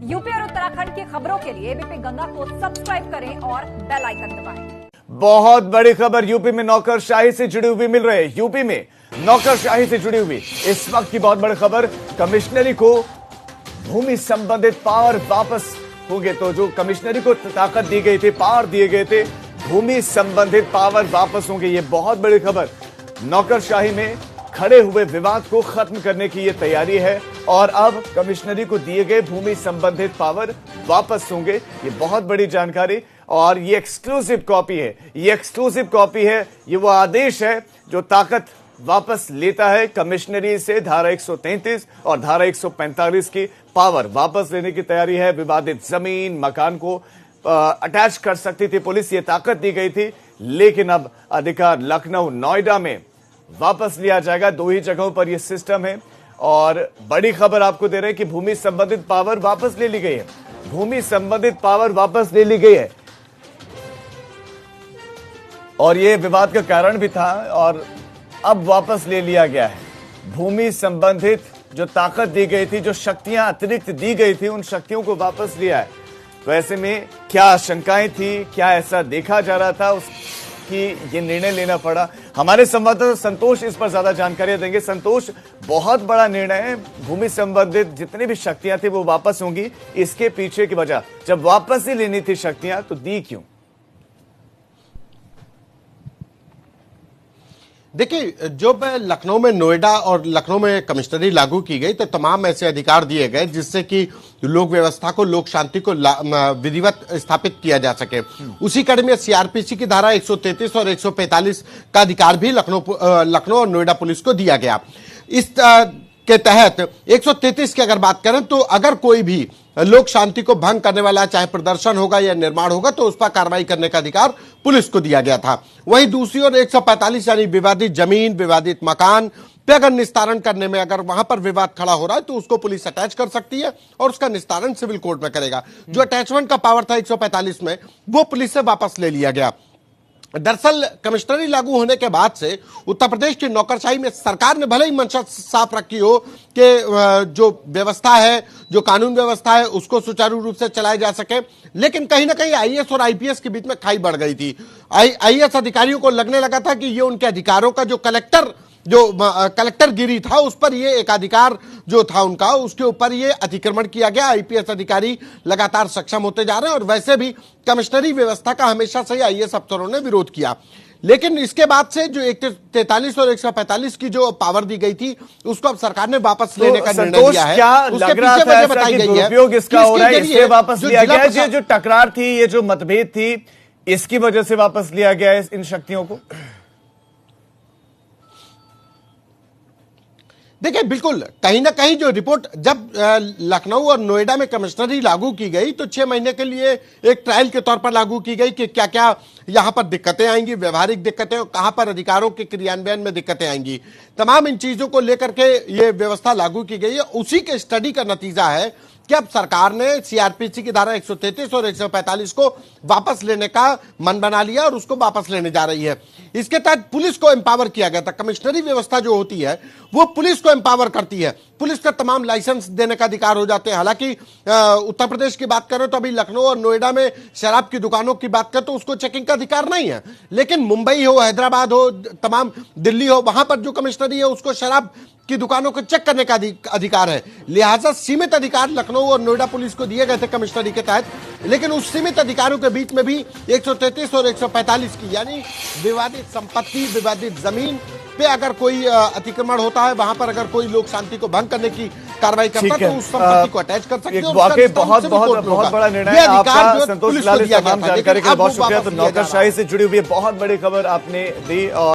UP और उत्तराखंड की खबरों के लिए एबीपी गंगा को सब्सक्राइब करें और बेल आइकन दबाएं। बहुत बड़ी खबर यूपी में नौकरशाही से जुड़ी हुई मिल रही है। यूपी में नौकरशाही से जुड़ी हुई इस वक्त की बहुत बड़ी खबर, कमिश्नरी को भूमि संबंधित पावर वापस होंगे। तो जो कमिश्नरी को ताकत दी गई थी, पावर दिए गए थे, भूमि संबंधित पावर वापस होंगे। ये बहुत बड़ी खबर। नौकरशाही में खड़े हुए विवाद को खत्म करने की ये तैयारी है और अब कमिश्नरी को दिए गए भूमि संबंधित पावर वापस होंगे। ये बहुत बड़ी जानकारी और ये एक्सक्लूसिव कॉपी है। ये एक्सक्लूसिव कॉपी है। ये वो आदेश है जो ताकत वापस लेता है कमिश्नरी से। धारा 133 और धारा 145 की पावर वापस लेने की तैयारी है। विवादित जमीन, मकान को अटैच कर सकती थी पुलिस, ये ताकत दी गई थी, लेकिन अब अधिकार लखनऊ, नोएडा में वापस लिया जाएगा। दो ही जगहों पर यह सिस्टम है और बड़ी खबर आपको दे रहे हैं कि भूमि संबंधित पावर वापस ले ली गई है। भूमि संबंधित पावर वापस ले ली गई है और यह विवाद का कारण भी था और अब वापस ले लिया गया है। भूमि संबंधित जो ताकत दी गई थी, जो शक्तियां अतिरिक्त दी गई थी, उन शक्तियों को वापस लिया है। तो ऐसे में क्या आशंकाएं थी, क्या ऐसा देखा जा रहा था कि ये निर्णय लेना पड़ा। हमारे संवाददाता संतोष इस पर ज्यादा जानकारी देंगे। संतोष, बहुत बड़ा निर्णय है। भूमि संबंधित जितनी भी शक्तियां थी वो वापस होंगी। इसके पीछे की वजह, जब वापस ही लेनी थी शक्तियां तो दी क्यों? देखिए, जब लखनऊ में नोएडा और लखनऊ में कमिश्नरी लागू की गई तो तमाम ऐसे अधिकार दिए गए जिससे कि लोक व्यवस्था को, लोक शांति को विधिवत स्थापित किया जा सके। उसी कड़ी में सीआरपीसी की धारा 133 और 145 का अधिकार भी लखनऊ और नोएडा पुलिस को दिया गया। इस के तहत 133 की अगर बात करें तो अगर कोई भी लोक शांति को भंग करने वाला, चाहे प्रदर्शन होगा या निर्माण होगा, तो उस पर कार्रवाई करने का अधिकार पुलिस को दिया गया था। वहीं दूसरी ओर 145 यानी विवादित जमीन, विवादित मकान पे अगर निस्तारण करने में अगर वहां पर विवाद खड़ा हो रहा है तो उसको पुलिस अटैच कर सकती है और उसका निस्तारण सिविल कोर्ट में करेगा। जो अटैचमेंट का पावर था 145 में, वो पुलिस से वापस ले लिया गया। दरअसल कमिश्नरी लागू होने के बाद से उत्तर प्रदेश की नौकरशाही में सरकार ने भले ही मंशा साफ रखी हो कि जो व्यवस्था है, जो कानून व्यवस्था है, उसको सुचारू रूप से चलाया जा सके, लेकिन कहीं ना कहीं आईएएस और आईपीएस के बीच में खाई बढ़ गई थी। आईएएस अधिकारियों को लगने लगा था कि ये उनके अधिकारों का जो कलेक्टरगिरी था, उस पर ये एकाधिकार जो था उनका, उसके ऊपर ये अतिक्रमण किया गया। आईपीएस अधिकारी लगातार सक्षम होते जा रहे हैं और वैसे भी कमिश्नरी व्यवस्था का हमेशा से आईएएस अफसरों ने विरोध किया। लेकिन इसके बाद से जो 143 और 145 की जो पावर दी गई थी, उसको अब सरकार ने वापस लेने का निर्णय लिया है। क्या लग रहा था ऐसा कि दुरुपयोग इसका हो रहा है, इसलिए वापस लिया गया है? जो टकरार थी, ये जो मतभेद थी, इसकी वजह से वापस लिया गया है इन शक्तियों को? देखिए, बिल्कुल कहीं ना कहीं जो रिपोर्ट, जब लखनऊ और नोएडा में कमिश्नरी लागू की गई तो 6 महीने के लिए एक ट्रायल के तौर पर लागू की गई कि क्या क्या यहां पर दिक्कतें आएंगी, व्यवहारिक दिक्कतें, और कहां पर अधिकारों के क्रियान्वयन में दिक्कतें आएंगी। तमाम इन चीजों को लेकर के ये व्यवस्था लागू की गई है। उसी के स्टडी का नतीजा है कि अब सरकार ने सीआरपीसी की धारा 133 और 145 को वापस लेने का मन बना लिया और उसको वापस लेने जा रही है। इसके तहत पुलिस को एम्पावर किया गया था। कमिश्नरी व्यवस्था जो होती है वो पुलिस को एम्पावर करती है। पुलिस का तमाम लाइसेंस देने का अधिकार हो जाते हैं। हालांकि उत्तर प्रदेश की बात करें तो अभी लखनऊ और नोएडा में शराब की दुकानों की बात करें तो उसको चेकिंग का अधिकार नहीं है, लेकिन मुंबई हो, हैदराबाद हो, तमाम दिल्ली हो, वहां पर जो कमिश्नरी है उसको शराब की दुकानों को चेक करने का अधिकार है। लिहाजा सीमित अधिकार लखनऊ और नोएडा पुलिस को दिए गए थे कमिश्नरी के तहत, लेकिन उस सीमित अधिकारों के बीच में भी 133 और 145 की यानी विवादित संपत्ति, विवादित जमीन पे अगर कोई अतिक्रमण होता है, वहां पर अगर कोई लोक शांति को भंग करने की कार्रवाई करता है तो उस संपत्ति को अटैच कर सकते हैं। वाकई बहुत बड़ा निर्णय है आपका संतोष लाल। तमाम जानकारी के लिए बहुत शुक्रिया। तो नौकरशाही से जुड़ी हुई बहुत बड़ी खबर आपने दी और